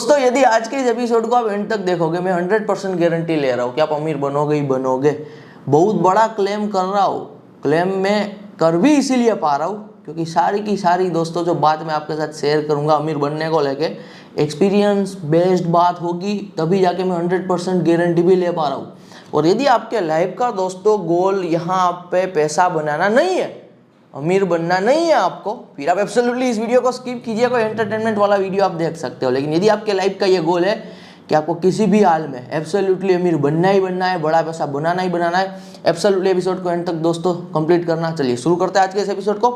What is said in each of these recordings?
दोस्तों यदि आज के इस एपिसोड को आप एंड तक देखोगे, मैं 100% गारंटी ले रहा हूँ कि आप अमीर बनोगे ही बनोगे। बहुत बड़ा क्लेम कर रहा हूँ, क्लेम मैं कर भी इसीलिए पा रहा हूँ क्योंकि सारी की सारी दोस्तों जो बात मैं आपके साथ शेयर करूंगा अमीर बनने को लेके, एक्सपीरियंस बेस्ड बात होगी, तभी जाके मैं 100% गारंटी भी ले पा रहा हूँ। और यदि आपके लाइफ का दोस्तों गोल यहाँ पे पैसा बनाना नहीं है, अमीर बनना नहीं है आपको, फिर आप एब्सोल्युटली इस वीडियो को स्किप कीजिए, कोई एंटरटेनमेंट वाला वीडियो आप देख सकते हो। लेकिन यदि आपके लाइफ का ये गोल है कि आपको किसी भी हाल में एब्सोल्युटली अमीर बनना ही बनना है, बड़ा पैसा बनाना ही बनाना है, एब्सोल्युटली एपिसोड को एंड तक दोस्तों कंप्लीट करना। चलिए शुरू करते हैं आज के इस एपिसोड को।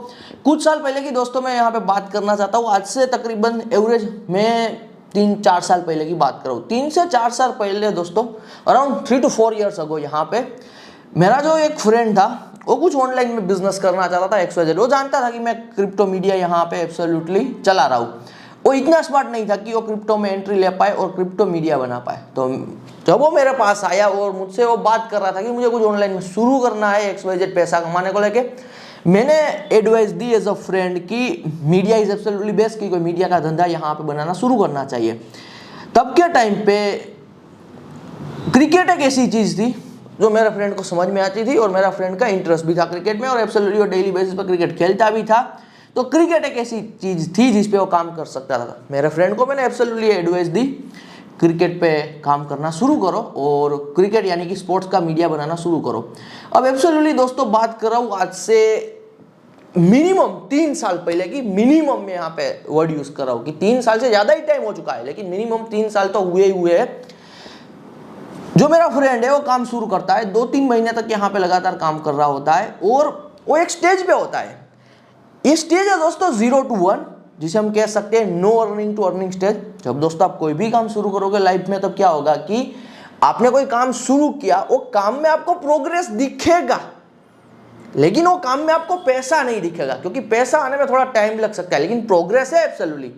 कुछ साल पहले की दोस्तों मैं यहाँ पे बात करना चाहता हूँ। आज से तकरीबन एवरेज मैं 3-4 साल पहले की बात करूँ, 3 से 4 साल पहले दोस्तों, अराउंड 3 to 4 ईयर्स अगो, यहाँ पे मेरा जो एक फ्रेंड था वो कुछ ऑनलाइन में बिजनेस करना चाहता था XYZ। वो जानता था कि मैं क्रिप्टो मीडिया यहाँ पे एब्सोल्युटली चला रहा हूँ। वो इतना स्मार्ट नहीं था कि वो क्रिप्टो में एंट्री ले पाए और क्रिप्टो मीडिया बना पाए। तो जब वो मेरे पास आया और मुझसे वो बात कर रहा था कि मुझे कुछ ऑनलाइन में शुरू करना है XYZ पैसा कमाने को लेके, मैंने एडवाइस दी एज अ फ्रेंड कि मीडिया इज एब्सोल्युटली बेस्ट, कि कोई मीडिया का धंधा यहाँ पे बनाना शुरू करना चाहिए। तब के टाइम पे क्रिकेट एक ऐसी चीज थी जो मेरे फ्रेंड को समझ में आती थी और मेरा फ्रेंड का इंटरेस्ट भी था क्रिकेट में, और एब्सोल्युटली वो डेली बेसिस पर क्रिकेट खेलता भी था। तो क्रिकेट एक ऐसी चीज थी जिस पे वो काम कर सकता था। मेरे फ्रेंड को मैंने एब्सोल्युटली एडवाइस दी, क्रिकेट पे काम करना शुरू करो और क्रिकेट यानी कि स्पोर्ट्स का मीडिया बनाना शुरू करो। अब एब्सोल्युटली दोस्तों बात कर रहा हूँ आज से मिनिमम 3 साल पहले की, मिनिमम में यहाँ पे वर्ड यूज कर रहा हूँ कि 3 साल से ज्यादा ही टाइम हो चुका है, लेकिन मिनिमम 3 साल तो हुए ही हुए है। जो मेरा फ्रेंड है वो काम शुरू करता है, 2-3 महीने तक यहाँ पे लगातार काम कर रहा होता है और वो एक स्टेज पे होता है। ये स्टेज है दोस्तों 0 to 1, जिसे हम कह सकते हैं no earning to earning stage. जब दोस्तों आप कोई भी काम शुरू करोगे लाइफ में, तब क्या होगा कि आपने कोई काम शुरू किया, वो काम में आपको प्रोग्रेस दिखेगा, लेकिन वो काम में आपको पैसा नहीं दिखेगा, क्योंकि पैसा आने में थोड़ा टाइम लग सकता है, लेकिन प्रोग्रेस है एब्सोल्युटली।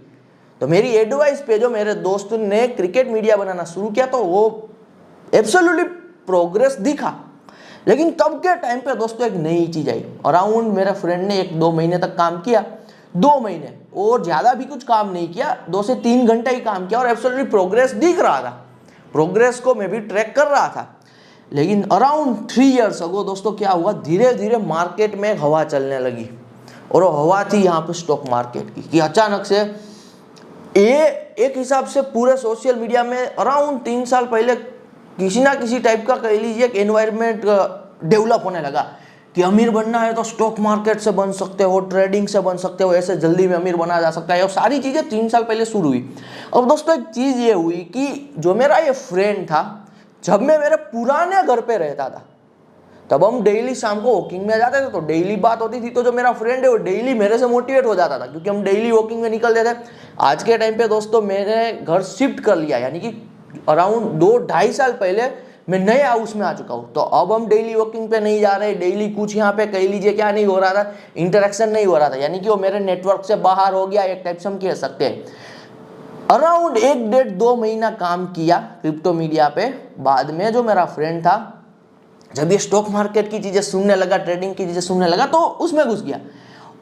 तो मेरी एडवाइस पे जो मेरे दोस्त ने क्रिकेट मीडिया बनाना शुरू किया, तो वो एब्सोल्युटली प्रोग्रेस दिखा। लेकिन तब के टाइम पे दोस्तों एक नई चीज आई। अराउंड मेरे फ्रेंड ने 1-2 महीने तक काम किया, 2 महीने और ज्यादा भी कुछ काम नहीं किया, 2 से 3 घंटे ही काम किया और एब्सोल्युटली प्रोग्रेस दिख रहा था। प्रोग्रेस को मैं भी ट्रैक कर रहा था। लेकिन अराउंड 3 ईयर्स अगो दोस्तों क्या हुआ, धीरे धीरे मार्केट में हवा चलने लगी, और वो हवा थी यहाँ पे स्टॉक मार्केट की। कि अचानक से ये एक हिसाब से पूरे सोशल मीडिया में अराउंड 3 साल पहले किसी ना किसी टाइप का कह लीजिए एक एनवायरनमेंट डेवलप होने लगा कि अमीर बनना है तो स्टॉक मार्केट से बन सकते हो, ट्रेडिंग से बन सकते हो, ऐसे जल्दी में अमीर बना जा सकता है। और सारी चीजें 3 साल पहले शुरू हुई। अब दोस्तों एक चीज ये हुई कि जो मेरा ये फ्रेंड था, जब मैं मेरे पुराने घर पे रहता था, तब हम डेली शाम को वॉकिंग में जाते थे, तो डेली बात होती थी। तो जो मेरा फ्रेंड है वो डेली मेरे से मोटिवेट हो जाता था, क्योंकि हम डेली वॉकिंग में निकलते थे। आज के टाइम पे दोस्तों मैंने घर शिफ्ट कर लिया, यानी कि अराउंड 2-2.5 साल पहले मैं नए हाउस में आ चुका हूँ। तो अब हम डेली वॉकिंग पे नहीं जा रहे, डेली कुछ यहाँ पे कह लीजिए क्या नहीं हो रहा था, इंटरेक्शन नहीं हो रहा था, यानी कि वो मेरे नेटवर्क से बाहर हो गया, एक टाइप से हम कह सकते हैं। अराउंड 1-1.5-2 महीना काम किया क्रिप्टो मीडिया पे। बाद में जो मेरा फ्रेंड था, जब ये स्टॉक मार्केट की चीजें सुनने लगा, ट्रेडिंग की चीजें सुनने लगा, तो उसमें घुस गया।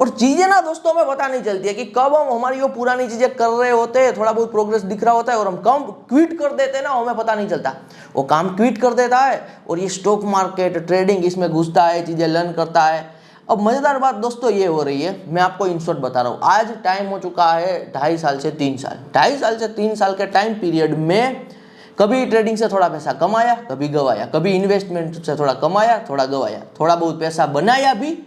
और चीजें ना दोस्तों हमें पता नहीं चलती है कि कब हम हमारी वो पुरानी चीजें कर रहे होते हैं, थोड़ा बहुत प्रोग्रेस दिख रहा होता है, और हम काम क्विट कर देते हैं ना, हमें पता नहीं चलता। वो काम क्विट कर देता है और ये स्टॉक मार्केट ट्रेडिंग इसमें घुसता है, चीजें लर्न करता है। अब मजेदार बात दोस्तों ये हो रही है, मैं आपको इन शॉर्ट बता रहा हूँ। आज टाइम हो चुका है 2.5 साल से 3 साल, 2.5 साल से 3 साल के टाइम पीरियड में कभी ट्रेडिंग से थोड़ा पैसा कमाया, कभी गवाया, कभी इन्वेस्टमेंट से थोड़ा कमाया, थोड़ा गवाया, थोड़ा बहुत पैसा बनाया भी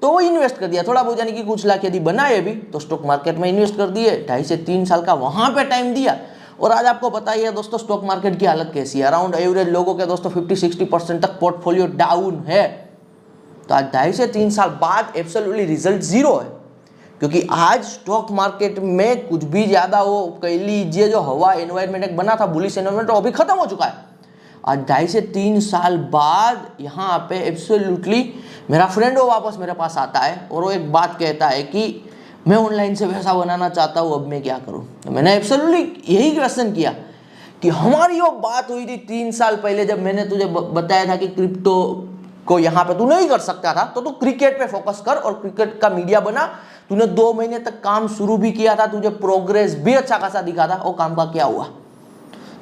तो वो इन्वेस्ट कर दिया, थोड़ा बहुत यानी कि कुछ लाख यदि बनाए भी तो स्टॉक मार्केट में इन्वेस्ट कर दिए। 2.5 से 3 साल का वहां पे टाइम दिया, और आज आपको पता ही है दोस्तों स्टॉक मार्केट की हालत कैसी है। अराउंड एवरेज लोगों के दोस्तों 50-60% तक पोर्टफोलियो डाउन है। तो आज 2.5 से 3 साल बाद एब्सोल्युटली रिजल्ट 0 है, क्योंकि आज स्टॉक मार्केट में कुछ भी ज्यादा वो कह लीजिए जो हवा एनवायरमेंट एक बना था, बुलिश एनवायरमेंट, वो भी खत्म हो चुका है। आज 2.5 से 3 साल बाद यहाँ पे एब्सोल्युटली मेरा फ्रेंड वो वापस मेरे पास आता है और वो एक बात कहता है कि मैं ऑनलाइन से पैसा बनाना चाहता हूँ, अब मैं क्या करूँ। तो मैंने एब्सोल्युटली यही क्वेश्चन किया कि हमारी वो बात हुई थी 3 साल पहले, जब मैंने तुझे बताया था कि क्रिप्टो को यहाँ पे तू नहीं कर सकता था, तो तू क्रिकेट पे फोकस कर और क्रिकेट का मीडिया बना, तूने 2 महीने तक काम शुरू भी किया था, तुझे प्रोग्रेस भी अच्छा खासा दिखा था, वो काम का क्या हुआ?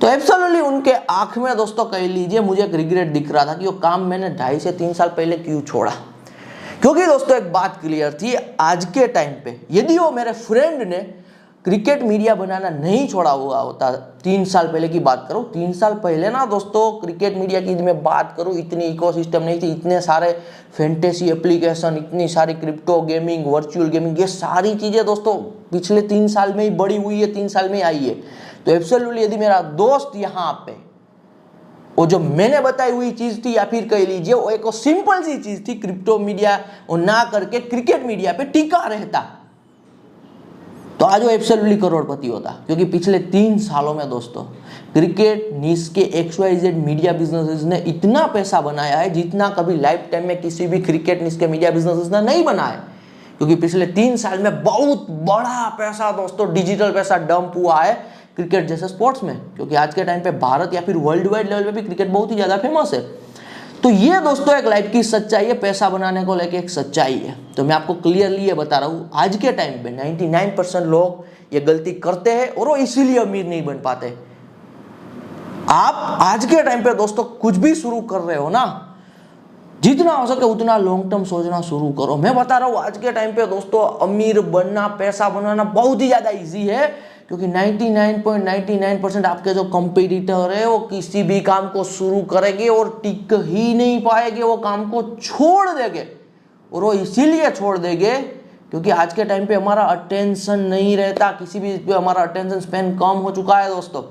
तो एब्सोल्युटली उनके आंख में दोस्तों कह लीजिए मुझे एक रिग्रेट दिख रहा था कि वो काम मैंने 2.5 से 3 साल पहले क्यों छोड़ा। क्योंकि दोस्तों एक बात क्लियर थी, आज के टाइम पे यदि वो मेरे फ्रेंड ने क्रिकेट मीडिया बनाना नहीं छोड़ा हुआ होता, 3 साल पहले की बात करूं, 3 साल पहले ना दोस्तों क्रिकेट मीडिया की मैं बात करूं, इतनी इकोसिस्टम नहीं थी, इतने सारे फैंटेसी एप्लीकेशन, इतनी सारी क्रिप्टो गेमिंग, वर्चुअल गेमिंग, ये सारी चीजें दोस्तों पिछले 3 साल में ही बड़ी हुई है, 3 साल में आई है। तो एब्सोल्युटली यदि मेरा दोस्त यहाँ पे वो जो मैंने बताई हुई चीज थी, या फिर कह लीजिए वो एक सिंपल सी चीज थी, क्रिप्टो मीडिया वो ना करके क्रिकेट मीडिया पे टिका रहता, तो आज वो एब्सोल्युटली करोड़पति होता। क्योंकि पिछले 3 सालों में दोस्तों क्रिकेट निश के XYZ मीडिया बिजनेसेस ने इतना पैसा बनाया है जितना कभी लाइफ टाइम में किसी भी क्रिकेट निश के मीडिया बिजनेसेस ने नहीं बनाया। क्योंकि पिछले 3 साल में बहुत बड़ा पैसा दोस्तों, डिजिटल पैसा डंप हुआ है क्रिकेट जैसे स्पोर्ट्स में। क्योंकि आज के टाइम पे भारत या फिर वर्ल्ड वाइड लेवल पे भी क्रिकेट बहुत ही ज्यादा फेमस है। तो ये दोस्तों एक लाइफ की सच्चाई है, पैसा बनाने को लेके एक सच्चाई है। तो मैं आपको क्लियरली ये बता रहा हूँ, आज के टाइम पे 99% लोग ये गलती करते हैं और वो इसीलिए अमीर नहीं बन पाते। आप आज के टाइम पे दोस्तों कुछ भी शुरू कर रहे हो ना, जितना हो सके उतना लॉन्ग टर्म सोचना शुरू करो। मैं बता रहा हूँ आज के टाइम पे दोस्तों अमीर बनना, पैसा बनाना बहुत ही ज्यादा इजी है। क्योंकि 99.99% आपके जो कंपटीटर है वो किसी भी काम को शुरू करेंगे और टिक ही नहीं पाएंगे, वो काम को छोड़ देंगे। और वो इसीलिए छोड़ देंगे क्योंकि आज के टाइम पे हमारा अटेंशन नहीं रहता, किसी भी पे हमारा अटेंशन स्पैन कम हो चुका है दोस्तों।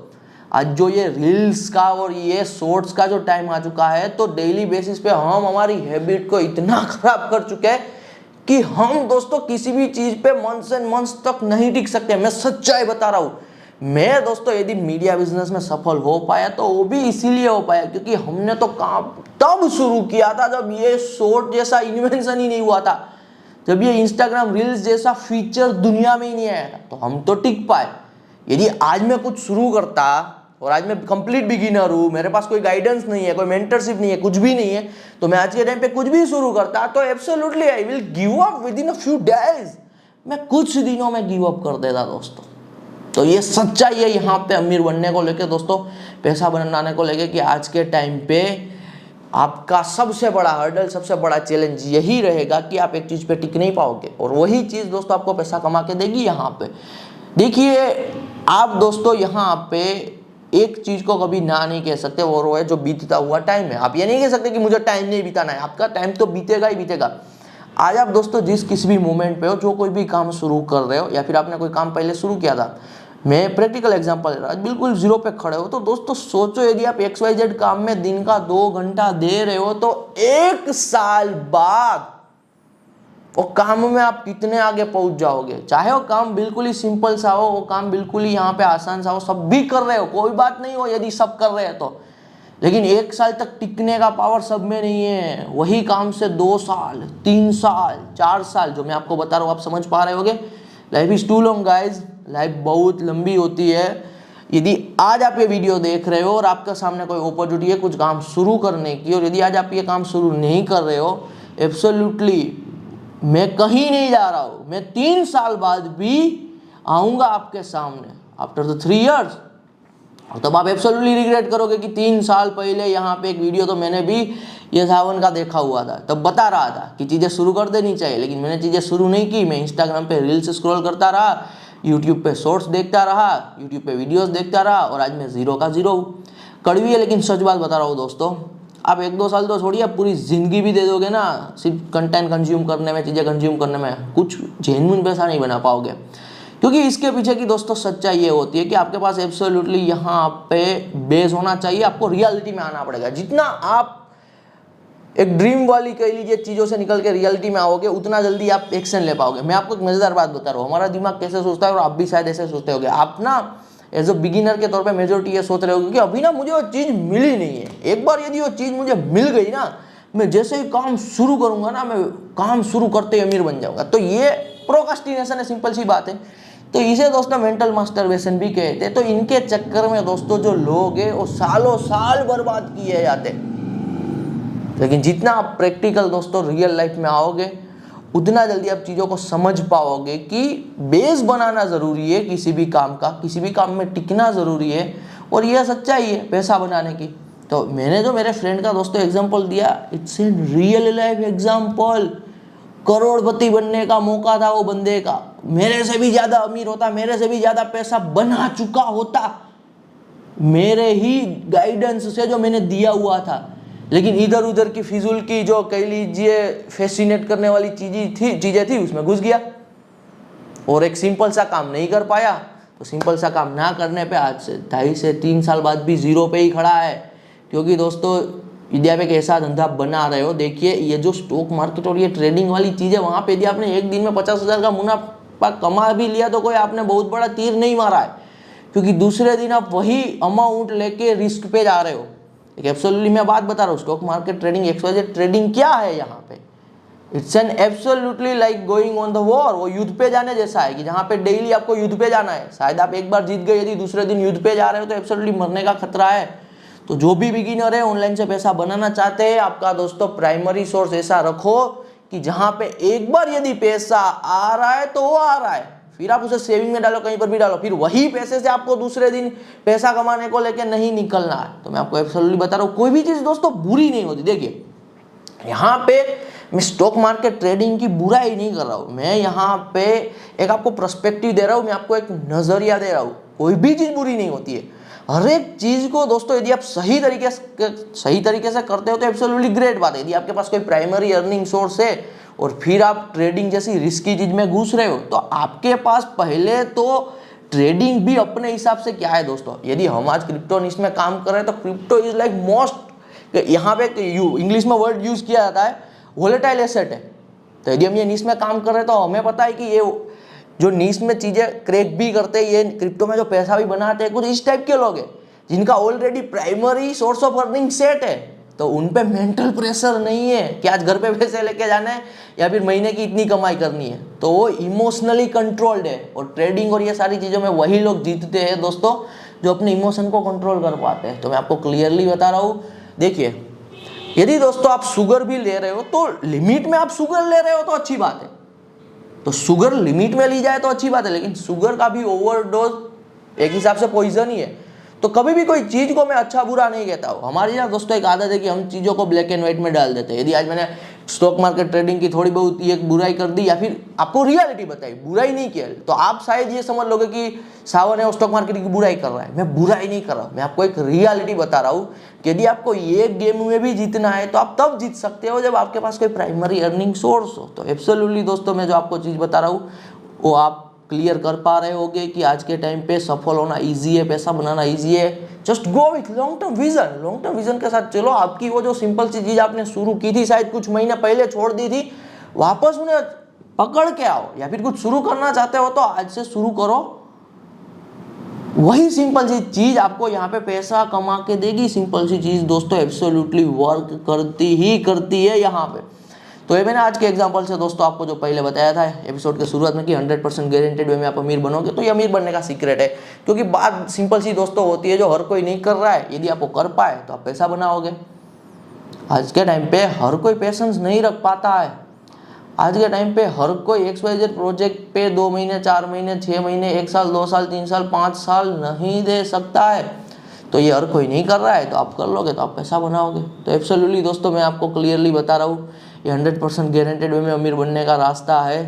आज जो ये रील्स का और ये शॉर्ट्स का जो टाइम आ चुका है, तो डेली बेसिस पे हम हमारी हैबिट को इतना खराब कर चुके हैं कि हम दोस्तों किसी भी चीज पे मंथ्स एंड मंथ्स तक नहीं टिक सकते। मैं सच्चाई बता रहा हूं। मैं दोस्तों यदि मीडिया बिजनेस में सफल हो पाया तो वो भी इसीलिए हो पाया क्योंकि हमने तो काम तब शुरू किया था जब ये शॉर्ट जैसा इन्वेंशन ही नहीं हुआ था, जब ये इंस्टाग्राम रील्स जैसा फीचर दुनिया में ही नहीं आया था, तो हम तो टिक पाए। यदि आज मैं कुछ शुरू करता और आज मैं कंप्लीट बिगिनर हूँ, मेरे पास कोई गाइडेंस नहीं है, कोई मेंटरशिप नहीं है, कुछ भी नहीं है, तो मैं आज के टाइम पे कुछ भी शुरू करता तो absolutely I will give up with in a few days. मैं कुछ दिनों में गिव अप कर देता दोस्तों। तो ये सच्चाई है यहाँ पे अमीर बनने को लेके दोस्तों, पैसा बनाने को लेके, कि आज के टाइम पे आपका सबसे बड़ा हर्डल, सबसे बड़ा चैलेंज यही रहेगा कि आप एक चीज पे टिक नहीं पाओगे, और वही चीज दोस्तों आपको पैसा कमा के देगी। यहाँ पे देखिए आप दोस्तों, यहाँ पे एक चीज को कभी ना नहीं कह सकते, और वो है जो बीतता हुआ टाइम है। आप ये नहीं कह सकते कि मुझे टाइम नहीं बिताना है, आपका टाइम तो बीतेगा ही बीतेगा। आज आप दोस्तों जिस किसी भी मोमेंट पे हो, जो कोई भी काम शुरू कर रहे हो, या फिर आपने कोई काम पहले शुरू किया था, मैं प्रैक्टिकल एग्जांपल दे रहा हूं, बिल्कुल जीरो पे खड़े हो, तो दोस्तों सोचो यदि आप XYZ काम में दिन का 2 घंटा दे रहे हो, तो 1 साल बाद वो काम में आप कितने आगे पहुंच जाओगे। चाहे वो काम बिल्कुल ही सिंपल सा हो, वो काम बिल्कुल ही यहाँ पे आसान सा हो, सब भी कर रहे हो, कोई बात नहीं हो यदि सब कर रहे हैं तो, लेकिन 1 साल तक टिकने का पावर सब में नहीं है। वही काम से 2 साल, 3 साल, 4 साल, जो मैं आपको बता रहा हूँ आप समझ पा रहे होगे। Life is too long guys, life बहुत लंबी होती है। यदि आज आप ये वीडियो देख रहे हो और आपके सामने कोई अपॉर्चुनिटी है कुछ काम शुरू करने की, और यदि आज आप ये काम शुरू नहीं कर रहे हो, एब्सोल्युटली मैं कहीं नहीं जा रहा हूं, मैं 3 साल बाद भी आऊंगा आपके सामने, आफ्टर द 3 इयर्स। और तब आप एब्सोल्युटली रिग्रेट करोगे कि 3 साल पहले यहाँ पे एक वीडियो तो मैंने भी ये सावन का देखा हुआ था, तब बता रहा था कि चीज़ें शुरू कर देनी चाहिए, लेकिन मैंने चीज़ें शुरू नहीं की। मैं इंस्टाग्राम पे रील्स स्क्रॉल करता रहा, यूट्यूब पे शॉर्ट्स देखता रहा, यूट्यूब पे वीडियोस देखता रहा, और आज मैं जीरो का जीरो हूँ। कड़वी है लेकिन सच बात बता रहा हूँ दोस्तों। आप 1-2 साल तो छोड़िए, आप पूरी जिंदगी भी दे दोगे ना सिर्फ कंटेंट कंज्यूम करने में, चीज़ें कंज्यूम करने में, कुछ जेन्युइन पैसा नहीं बना पाओगे। क्योंकि इसके पीछे की दोस्तों सच्चाई ये होती है कि आपके पास एब्सोल्युटली यहाँ पे बेस होना चाहिए, आपको रियलिटी में आना पड़ेगा। जितना आप एक ड्रीम वाली कह लीजिए चीज़ों से निकल के रियलिटी में आओगे, उतना जल्दी आप एक्शन ले पाओगे। मैं आपको एक मज़ेदार बात बता रहा हूँ, हमारा दिमाग कैसे सोचता है, और आप भी शायद ऐसे सोचते होगे। आप ना एज अ बिगिनर के तौर पे मेजोरिटी ये सोच रहे हो कि अभी ना मुझे वो चीज़ मिली नहीं है, एक बार यदि वो चीज़ मुझे मिल गई ना, मैं जैसे ही काम शुरू करूँगा ना, मैं काम शुरू करते ही अमीर बन जाऊँगा। तो ये प्रोक्रास्टिनेशन है, सिंपल सी बात है। तो इसे दोस्तों मेंटल मास्टरबेशन भी कहते हैं। तो इनके चक्कर में दोस्तों जो लोग हैं वो सालों साल बर्बाद किए जाते हैं। लेकिन जितना आप प्रैक्टिकल दोस्तों रियल लाइफ में आओगे, उतना जल्दी आप चीज़ों को समझ पाओगे कि बेस बनाना ज़रूरी है किसी भी काम का, किसी भी काम में टिकना ज़रूरी है, और यह सच्चाई है पैसा बनाने की। तो मैंने जो मेरे फ्रेंड का दोस्तों एग्जाम्पल दिया, it's a real life example. करोड़पति बनने का मौका था वो बंदे का, मेरे से भी ज़्यादा अमीर होता, मेरे से भी ज़्यादा पैसा बना चुका होता मेरे ही गाइडेंस से जो मैंने दिया हुआ था। लेकिन इधर उधर की फिजूल की जो कह लीजिए फैसिनेट करने वाली चीज़ें थी उसमें घुस गया और एक सिंपल सा काम नहीं कर पाया। तो सिंपल सा काम ना करने पे आज से 2.5 से 3 साल बाद भी जीरो पे ही खड़ा है। क्योंकि दोस्तों यदि आप एक ऐसा धंधा बना रहे हो, देखिए ये जो स्टॉक मार्केट और ये ट्रेडिंग वाली चीज़ है, वहाँ पे यदि आपने एक दिन में 50,000 का मुनाफा कमा भी लिया तो कोई आपने बहुत बड़ा तीर नहीं मारा है, क्योंकि दूसरे दिन आप वही अमाउंट लेके रिस्क पे जा रहे हो। एक एब्सोल्युटली मैं बात बता रहा हूँ, stock market trading XYZ trading क्या है यहाँ पे, it's an absolutely like going on the war. वो युद्ध पे जाने जैसा है कि जहाँ पे डेली आपको युद्ध पे जाना है। शायद आप एक बार जीत गए, यदि दूसरे दिन युद्ध पे जा रहे हो तो एब्सोल्युटली मरने का खतरा है। तो जो भी बिगिनर है ऑनलाइन से पैसा बनाना चाहते हैं, आपका दोस्तों प्राइमरी सोर्स ऐसा रखो कि जहाँ पे एक बार यदि पैसा आ रहा है तो वो आ रहा है, फिर आप उसे सेविंग में डालो, कहीं पर भी डालो, फिर वही पैसे से आपको दूसरे दिन पैसा कमाने को लेकर नहीं निकलना है। तो मैं आपको एब्सोल्युटली बता रहा हूँ, कोई भी चीज़ दोस्तों बुरी नहीं होती। देखिए यहाँ पे मैं स्टॉक मार्केट ट्रेडिंग की बुराई नहीं कर रहा हूँ, मैं यहाँ पे एक आपको पर्सपेक्टिव दे रहा हूँ, मैं आपको एक नज़रिया दे रहा हूँ। कोई भी चीज़ बुरी नहीं होती है, हर एक चीज़ को दोस्तों यदि आप सही तरीके से करते हो तो एब्सोल्युटली ग्रेट बात है। यदि आपके पास कोई प्राइमरी अर्निंग सोर्स है और फिर आप ट्रेडिंग जैसी रिस्की चीज़ में घुस रहे हो, तो आपके पास पहले तो ट्रेडिंग भी अपने हिसाब से क्या है दोस्तों। यदि हम आज क्रिप्टो निश में काम कर रहे हैं तो क्रिप्टो इज लाइक मोस्ट, यहाँ पे इंग्लिश में वर्ड यूज किया जाता है वोलेटाइल एसेट है। तो यदि हम ये निश में काम कर रहे हैं तो हमें पता है कि ये जो निश में चीज़ें क्रैक भी करते हैं, ये क्रिप्टो में जो पैसा भी बनाते हैं, कुछ इस टाइप के लोग हैं जिनका already primary source of earning set है। तो उन पे मेंटल प्रेशर नहीं है कि आज घर पे पैसे लेके जाना है या फिर महीने की इतनी कमाई करनी है, तो वो इमोशनली कंट्रोल्ड है। और ट्रेडिंग और ये सारी चीज़ों में वही लोग जीतते हैं दोस्तों जो अपने इमोशन को कंट्रोल कर पाते हैं। तो मैं आपको क्लियरली बता रहा हूँ, देखिए यदि दोस्तों आप शुगर भी ले रहे हो तो लिमिट में आप शुगर ले रहे हो तो अच्छी बात है, तो शुगर लिमिट में ली जाए तो अच्छी बात है। लेकिन शुगर का भी ओवरडोज एक हिसाब से पॉइजन ही है। तो कभी भी कोई चीज़ को मैं अच्छा बुरा नहीं कहता हूँ। हमारी ना दोस्तों एक आदत है कि हम चीज़ों को ब्लैक एंड व्हाइट में डाल देते हैं। यदि आज मैंने स्टॉक मार्केट ट्रेडिंग की थोड़ी बहुत एक बुराई कर दी या फिर आपको रियलिटी बताई, बुराई नहीं किया, तो आप शायद ये समझ लोगे कि सावन है वो स्टॉक मार्केट की बुराई कर रहा है। मैं बुराई नहीं कर रहा हूँ, मैं आपको एक रियलिटी बता रहा हूँ कि यदि आपको ये गेम में भी जीतना है तो आप तब जीत सकते हो जब आपके पास कोई प्राइमरी अर्निंग सोर्स हो। तो एब्सोल्युटली दोस्तों मैं जो आपको चीज़ बता रहा हूँ वो आप क्लियर कर पा रहे होगे कि आज के टाइम पे सफल होना इजी है, पैसा बनाना इजी है। Just go with long term vision, long term vision के साथ चलो। आपकी वो जो सिंपल सी चीज़ आपने शुरू की थी, शायद कुछ महीने पहले छोड़ दी थी, वापस उन्हें पकड़ के आओ। या फिर कुछ शुरू करना चाहते हो तो आज से शुरू करो। वही सिंपल सी चीज़ आपको यहाँ पे पैसा कमा के देगी। सिंपल सी चीज़ दोस्तों एब्सोल्युटली वर्क करती है यहाँ पे। तो ये मैंने आज के एग्जांपल से दोस्तों आपको जो पहले बताया था एपिसोड के शुरुआत में कि 100% गारंटेड वे में आप अमीर बनोगे, तो ये अमीर बनने का सीक्रेट है। क्योंकि बात सिंपल सी दोस्तों होती है जो हर कोई नहीं कर रहा है, यदि आप वो कर पाए तो आप पैसा बनाओगे। आज के टाइम पे हर कोई पेशेंस नहीं रख पाता है। आज के टाइम पे हर कोई XYZ प्रोजेक्ट पे 2 महीने 4 महीने 6 महीने 1 साल 2 साल 3 साल 5 साल नहीं दे सकता है। तो ये हर कोई नहीं कर रहा है, तो आप कर लोगे तो आप पैसा बनाओगे। तो एब्सोल्युटली दोस्तों मैं आपको क्लियरली बता रहा हूँ, ये 100% गारंटेड वे में अमीर बनने का रास्ता है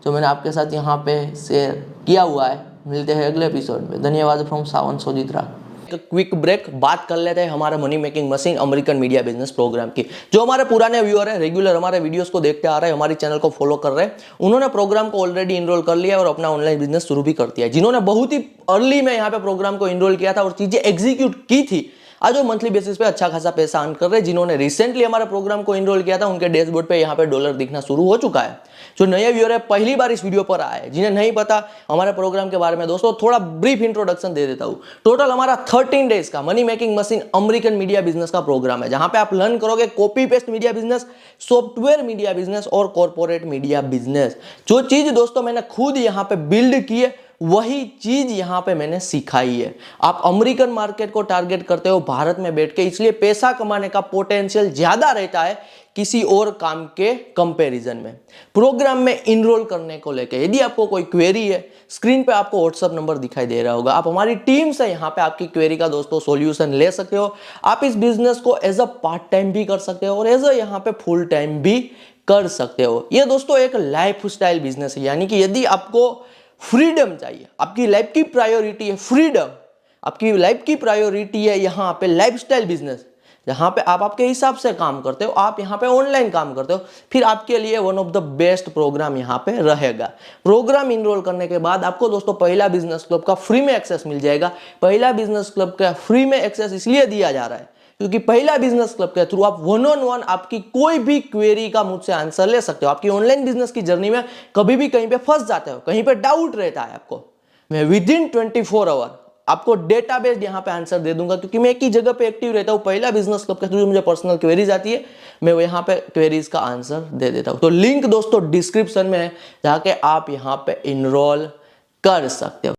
जो मैंने आपके साथ यहाँ पे शेयर किया हुआ है। मिलते हैं अगले एपिसोड में। धन्यवाद from Savan Sojitra. Quick break, बात कर लेते हैं हमारे money making machine American media business program की। जो हमारे पुराने व्यूअर है, रेगुलर हमारे वीडियोस को देखते आ रहे हैं, हमारे चैनल को फॉलो कर रहे हैं, उन्होंने प्रोग्राम को ऑलरेडी इनरोल कर लिया और अपना ऑनलाइन बिजनेस शुरू भी कर दिया है। जिन्होंने बहुत ही अर्ली में यहाँ पे प्रोग्राम को इनरोल किया था और चीजें एग्जीक्यूट की थी, आज वो मंथली बेसिस पे अच्छा खासा पैसा अर्न कर रहे हैं। जिन्होंने रिसेंटली हमारे प्रोग्राम को इनरोल किया था उनके डैशबोर्ड पे यहाँ पे डॉलर दिखना शुरू हो चुका है। जो नए व्यूअर है, पहली बार इस वीडियो पर आए, जिन्हें नहीं पता हमारे प्रोग्राम के बारे में, दोस्तों थोड़ा ब्रीफ इंट्रोडक्शन दे देता हूँ। टोटल हमारा 13 डेज का money making machine American media business का प्रोग्राम है, जहां पे आप लर्न करोगे copy paste media business, software media business और कॉर्पोरेट मीडिया बिजनेस। जो चीज दोस्तों मैंने खुद यहाँ पे बिल्ड की है वही चीज यहाँ पे मैंने सिखाई है। आप अमेरिकन मार्केट को टारगेट करते हो भारत में बैठ के, इसलिए पैसा कमाने का पोटेंशियल ज्यादा रहता है किसी और काम के कंपैरिजन में। प्रोग्राम में इनरोल करने को लेकर यदि आपको कोई क्वेरी है, स्क्रीन पे आपको व्हाट्सएप नंबर दिखाई दे रहा होगा, आप हमारी टीम से यहाँ पे आपकी क्वेरी का दोस्तों सॉल्यूशन ले सकते हो। आप इस बिजनेस को एज अ पार्ट टाइम भी कर सकते हो और एज अ यहाँ पे फुल टाइम भी कर सकते हो। ये दोस्तों एक लाइफ स्टाइल बिजनेस है, यानी कि यदि आपको फ्रीडम चाहिए, आपकी लाइफ की प्रायोरिटी है फ्रीडम, आपकी लाइफ की प्रायोरिटी है यहाँ पे लाइफस्टाइल बिजनेस, जहां पे आप आपके हिसाब से काम करते हो, आप यहाँ पे ऑनलाइन काम करते हो, फिर आपके लिए one of the best program यहाँ पे रहेगा। प्रोग्राम इनरोल करने के बाद आपको दोस्तों पहिला बिजनेस क्लब का फ्री में एक्सेस मिल जाएगा। पहिला बिजनेस क्लब का फ्री में एक्सेस इसलिए दिया जा रहा है क्योंकि पहिला बिजनेस क्लब के थ्रू आप वन ऑन वन आपकी कोई भी क्वेरी का मुझसे आंसर ले सकते हो। आपकी ऑनलाइन बिजनेस की जर्नी में कभी भी कहीं पे फंस जाते हो, कहीं पे डाउट रहता है आपको, मैं विद इन 24 आवर आपको डेटाबेस यहाँ पे आंसर दे दूंगा, क्योंकि मैं एक ही जगह पे एक्टिव रहता हूँ। पहिला बिजनेस क्लब के थ्रू मुझे पर्सनल क्वेरीज आती है, मैं यहाँ पे क्वेरीज का आंसर दे देता हूँ। तो लिंक दोस्तों डिस्क्रिप्शन में है, जाके आप यहाँ पे इनरोल कर सकते हो।